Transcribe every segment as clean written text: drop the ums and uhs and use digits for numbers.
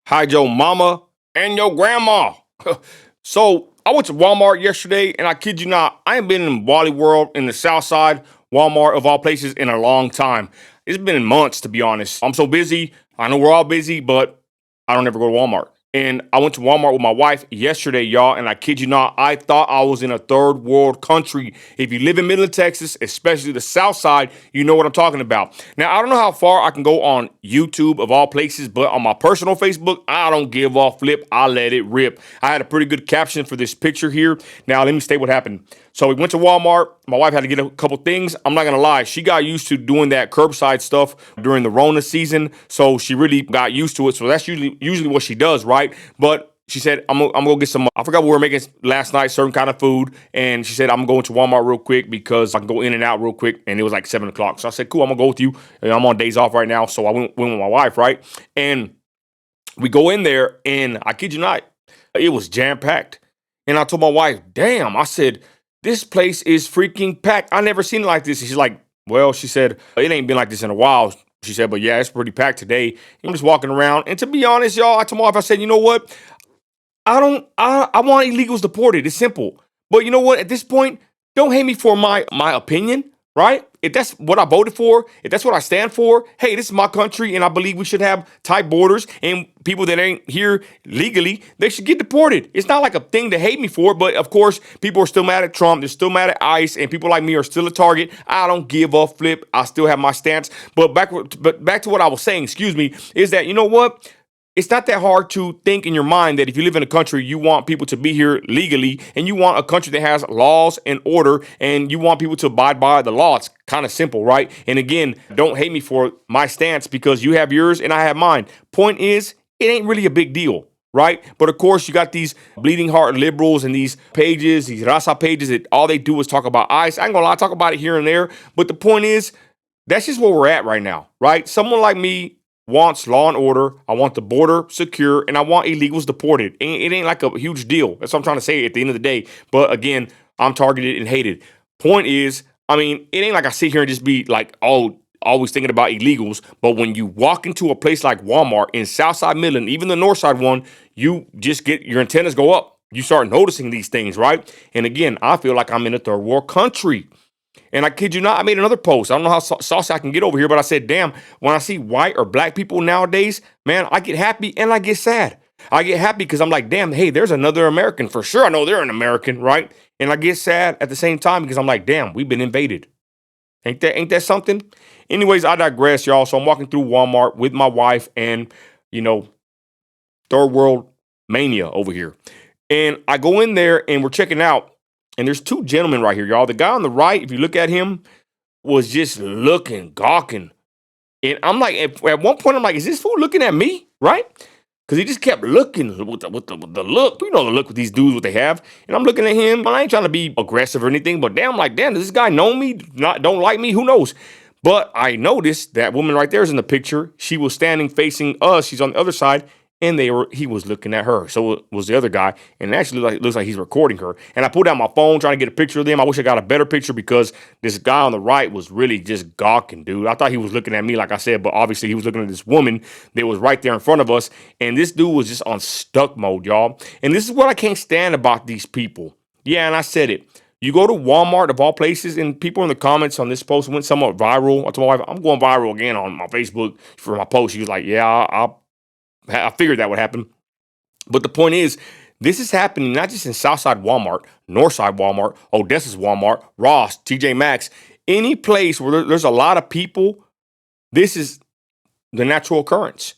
Hide your mama and your grandma. So I went to Walmart yesterday, and I kid you not, I ain't been in Wally World in the South Side, Walmart of all places, in a long time. It's been months, to be honest. I'm so busy. I know we're all busy, but I don't ever go to Walmart. And I went to Walmart with my wife yesterday, y'all, and I kid you not, I thought I was in a third world country. If you live in Midland, Texas, especially the South Side, you know what I'm talking about. Now, I don't know how far I can go on YouTube of all places, but on my personal Facebook, I don't give a flip. I let it rip. I had a pretty good caption for this picture here. Now, let me state what happened. So we went to Walmart. My wife had to get a couple things. I'm not gonna lie, she got used to doing that curbside stuff during the Rona season, so she really got used to it. So that's usually what she does, right? But she said, I'm gonna go get some. I forgot what we were making last night, certain kind of food, and she said I'm going to Walmart real quick because I can go in and out real quick. And it was like 7 o'clock, so I said, cool, I'm gonna go with you. And I'm on days off right now, so I went with my wife, right? And we go in there, and I kid you not, it was jam packed. And I told my wife, damn, I said, this place is freaking packed. I never seen it like this. And she's like, well, she said, it ain't been like this in a while. She said, but yeah, it's pretty packed today. I'm just walking around. And to be honest, y'all, I told my wife, I said, you know what? I want illegals deported. It's simple. But you know what? At this point, don't hate me for my opinion, right? If that's what I voted for, if that's what I stand for, hey, this is my country, and I believe we should have tight borders, and people that ain't here legally, they should get deported. It's not like a thing to hate me for, but of course, people are still mad at Trump, they're still mad at ICE, and people like me are still a target. I don't give a flip. I still have my stance. But back to what I was saying, excuse me, is that you know what? It's not that hard to think in your mind that if you live in a country, you want people to be here legally, and you want a country that has laws and order, and you want people to abide by the law. It's kind of simple, right? And again, don't hate me for my stance because you have yours and I have mine. Point is, it ain't really a big deal, right? But of course, you got these bleeding heart liberals and these pages, these Raza pages that all they do is talk about ICE. I ain't gonna lie, talk about it here and there. But the point is, that's just where we're at right now, right? Someone like me wants law and order. I want the border secure, and I want illegals deported. It ain't like a huge deal. That's what I'm trying to say at the end of the day. But again, I'm targeted and hated. Point is, I mean, it ain't like I sit here and just be like, oh, always thinking about illegals. But when you walk into a place like Walmart in Southside Midland, even the Northside one, you just get your antennas go up. You start noticing these things, right? And again, I feel like I'm in a third world country. And I kid you not, I made another post. I don't know how saucy I can get over here, but I said, damn, when I see white or black people nowadays, man, I get happy and I get sad. I get happy because I'm like, damn, hey, there's another American. For sure, I know they're an American, right? And I get sad at the same time because I'm like, damn, we've been invaded. Ain't that something? Anyways, I digress, y'all. So I'm walking through Walmart with my wife and, you know, third world mania over here. And I go in there and we're checking out. And there's two gentlemen right here, y'all. The guy on the right, if you look at him, was just looking, gawking. And I'm like, at one point, I'm like, is this fool looking at me? Right? Because he just kept looking with the look. You know the look with these dudes, what they have. And I'm looking at him. And I ain't trying to be aggressive or anything, but damn, like, damn, does this guy know me? Don't like me? Who knows? But I noticed that woman right there is in the picture. She was standing facing us. She's on the other side, and he was looking at her. So it was the other guy, and it actually looks like he's recording her. And I pulled out my phone trying to get a picture of them. I wish I got a better picture because this guy on the right was really just gawking, dude. I thought he was looking at me, like I said, but obviously he was looking at this woman that was right there in front of us. And this dude was just on stuck mode, y'all. And this is what I can't stand about these people. Yeah, and I said it. You go to Walmart of all places, and people in the comments on this post went somewhat viral. I told my wife, I'm going viral again on my Facebook for my post. She was like, yeah, I figured that would happen. But the point is, this is happening not just in Southside Walmart, Northside Walmart, Odessa's Walmart, Ross, TJ Maxx, any place where there's a lot of people, this is the natural occurrence.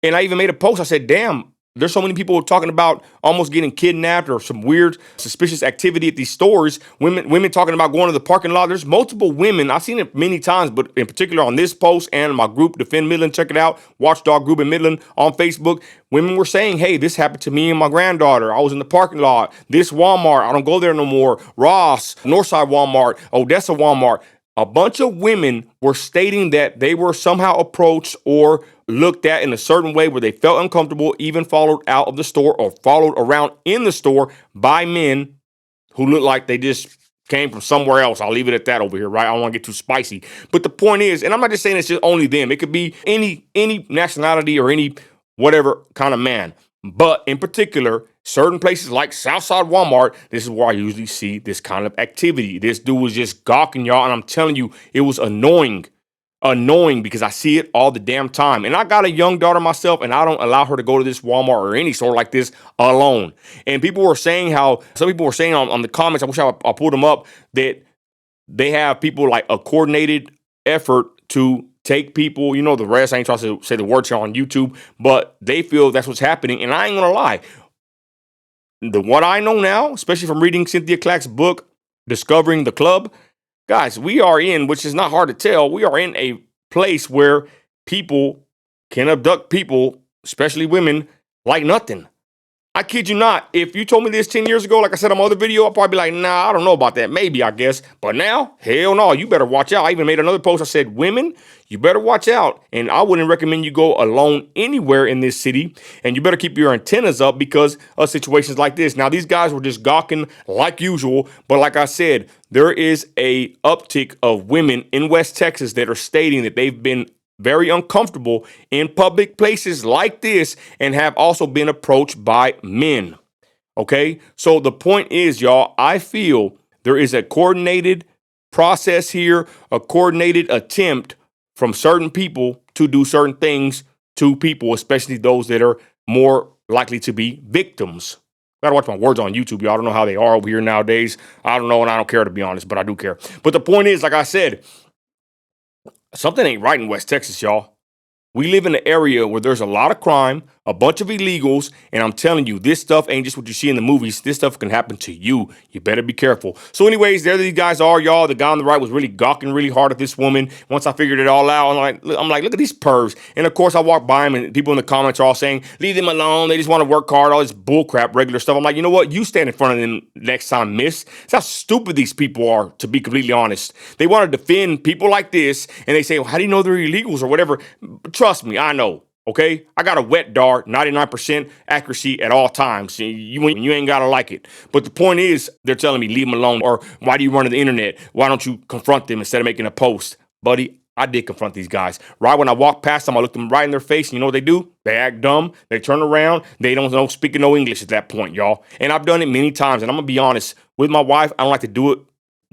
And I even made a post. I said, damn, there's so many people talking about almost getting kidnapped or some weird suspicious activity at these stores. Women talking about going to the parking lot. There's multiple women. I've seen it many times, but in particular on this post and my group, Defend Midland, check it out, Watchdog Group in Midland on Facebook. Women were saying, hey, this happened to me and my granddaughter. I was in the parking lot. This Walmart, I don't go there no more. Ross, Northside Walmart, Odessa Walmart. A bunch of women were stating that they were somehow approached or looked at in a certain way where they felt uncomfortable, even followed out of the store or followed around in the store by men who looked like they just came from somewhere else. I'll leave it at that over here, right? I don't want to get too spicy. But the point is, and I'm not just saying it's just only them. It could be any nationality or any whatever kind of man. But in particular, certain places like Southside Walmart, this is where I usually see this kind of activity. This dude was just gawking, y'all, and I'm telling you, it was annoying. Annoying because I see it all the damn time. And I got a young daughter myself, and I don't allow her to go to this Walmart or any store like this alone. And people were saying how, some people were saying on the comments, I wish I pulled them up, that they have people like a coordinated effort to take people, the rest. I ain't trying to say the word here on YouTube, but they feel that's what's happening. And I ain't gonna lie. What I know now, especially from reading Cynthia Clack's book, Discovering the Club, guys, we are in, which is not hard to tell, we are in a place where people can abduct people, especially women, like nothing. I kid you not. If you told me this 10 years ago, like I said on my other video, I'd probably be like, nah, I don't know about that. Maybe, I guess. But now, hell no, you better watch out. I even made another post. I said, women, you better watch out. And I wouldn't recommend you go alone anywhere in this city. And you better keep your antennas up because of situations like this. Now, these guys were just gawking like usual. But like I said, there is a uptick of women in West Texas that are stating that they've been very uncomfortable in public places like this and have also been approached by men. Okay, so the point is, y'all, I feel there is a coordinated process here, a coordinated attempt from certain people to do certain things to people, especially those that are more likely to be victims. I gotta watch my words on YouTube, y'all. I don't know how they are over here nowadays. I don't know, and I don't care, to be honest, but I do care. But the point is, like I said, something ain't right in West Texas, y'all. We live in an area where there's a lot of crime, a bunch of illegals, and I'm telling you, this stuff ain't just what you see in the movies. This stuff can happen to you. You better be careful. So anyways, there these guys are, y'all. The guy on the right was really gawking really hard at this woman. Once I figured it all out, I'm like, look at these pervs. And of course, I walk by him, and people in the comments are all saying, leave them alone. They just want to work hard, all this bullcrap, regular stuff. I'm like, you know what? You stand in front of them next time, miss. That's how stupid these people are, to be completely honest. They want to defend people like this, and they say, well, how do you know they're illegals or whatever? Trust me, I know. Okay, I got a wet dart, 99% accuracy at all times. You ain't gotta like it. But the point is, they're telling me leave them alone, or why do you run to the internet? Why don't you confront them instead of making a post? Buddy, I did confront these guys. Right when I walked past them, I looked them right in their face, and you know what they do? They act dumb. They turn around. They don't know speaking no English at that point, y'all. And I've done it many times, and I'm gonna be honest with my wife. I don't like to do it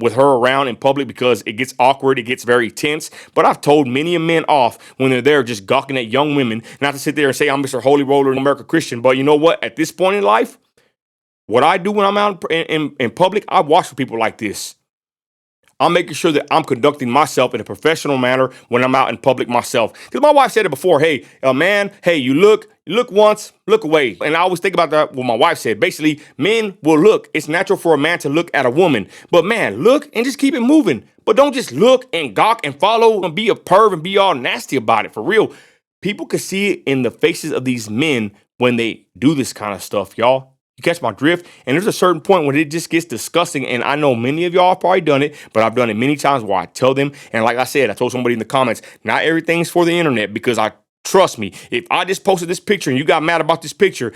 with her around in public because it gets awkward, it gets very tense. But I've told many a men off when they're there just gawking at young women, not to sit there and say I'm Mr. Holy Roller and America Christian. But you know what? At this point in life, what I do when I'm out in public, I watch for people like this. I'm making sure that I'm conducting myself in a professional manner when I'm out in public myself. Because my wife said it before, hey, man, hey, you look once, look away. And I always think about that, what my wife said. Basically, men will look. It's natural for a man to look at a woman. But man, look and just keep it moving. But don't just look and gawk and follow and be a perv and be all nasty about it. For real, people can see it in the faces of these men when they do this kind of stuff, y'all. You catch my drift? And there's a certain point when it just gets disgusting. And I know many of y'all have probably done it, but I've done it many times where I tell them. And like I said, I told somebody in the comments, not everything's for the internet, because trust me, if I just posted this picture and you got mad about this picture,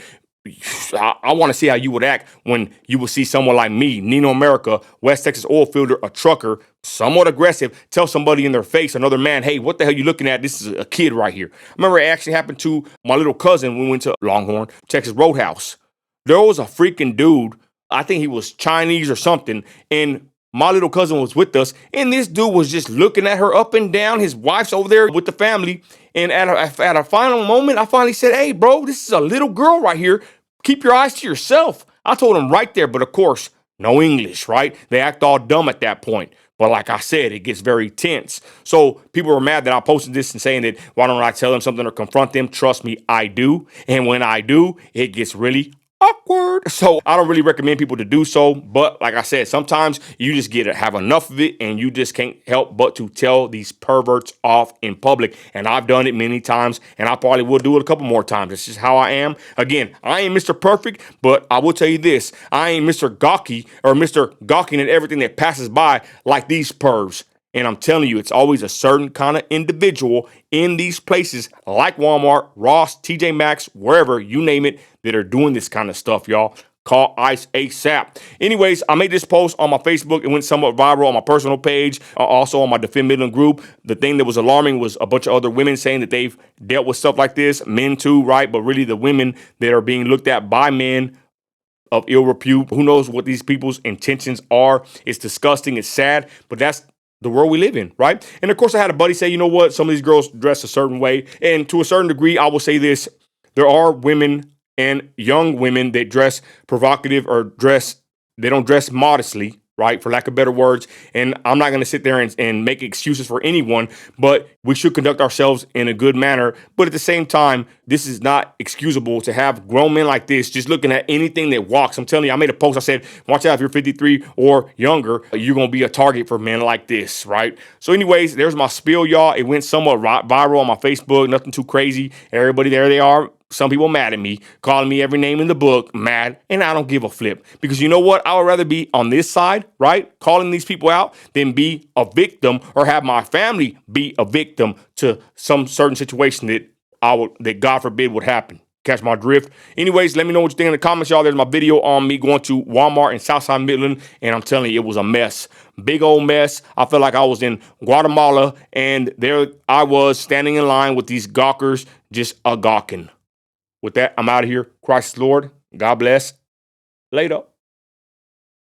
I want to see how you would act when you would see someone like me, Nino America, West Texas oil fielder, a trucker, somewhat aggressive, tell somebody in their face, another man, hey, what the hell you looking at? This is a kid right here. I remember it actually happened to my little cousin when we went to Longhorn, Texas Roadhouse. There was a freaking dude, I think he was Chinese or something, and my little cousin was with us, and this dude was just looking at her up and down. His wife's over there with the family, and at a final moment, I finally said, hey, bro, this is a little girl right here. Keep your eyes to yourself. I told him right there, but of course, no English, right? They act all dumb at that point. But like I said, it gets very tense. So people were mad that I posted this and saying that, why don't I tell them something or confront them? Trust me, I do. And when I do, it gets really awkward. So I don't really recommend people to do so. But like I said, sometimes you just have enough of it and you just can't help but to tell these perverts off in public. And I've done it many times, and I probably will do it a couple more times. It's just how I am. Again, I ain't Mr. Perfect, but I will tell you this. I ain't Mr. Gawky or Mr. Gawking at everything that passes by like these pervs. And I'm telling you, it's always a certain kind of individual in these places like Walmart, Ross, TJ Maxx, wherever, you name it, that are doing this kind of stuff, y'all. Call ICE ASAP. Anyways, I made this post on my Facebook. It went somewhat viral on my personal page, also on my Defend Midland group. The thing that was alarming was a bunch of other women saying that they've dealt with stuff like this, men too, right? But really the women that are being looked at by men of ill repute. Who knows what these people's intentions are? It's disgusting. It's sad, but that's the world we live in, right? And of course, I had a buddy say, you know what? Some of these girls dress a certain way. And to a certain degree, I will say this. There are women and young women that dress provocative or they don't dress modestly, right? For lack of better words. And I'm not going to sit there and make excuses for anyone, but we should conduct ourselves in a good manner. But at the same time, this is not excusable to have grown men like this just looking at anything that walks. I'm telling you, I made a post. I said, watch out if you're 53 or younger, you're going to be a target for men like this, right? So anyways, there's my spiel, y'all. It went somewhat viral on my Facebook. Nothing too crazy. Everybody, there they are. Some people mad at me, calling me every name in the book, mad, and I don't give a flip. Because you know what? I would rather be on this side, right? Calling these people out than be a victim or have my family be a victim to some certain situation that God forbid would happen. Catch my drift? Anyways, let me know what you think in the comments, y'all. There's my video on me going to Walmart in Southside Midland, and I'm telling you, it was a mess. Big old mess. I felt like I was in Guatemala, and there I was standing in line with these gawkers just a gawking. With that, I'm out of here. Christ Lord. God bless. Later.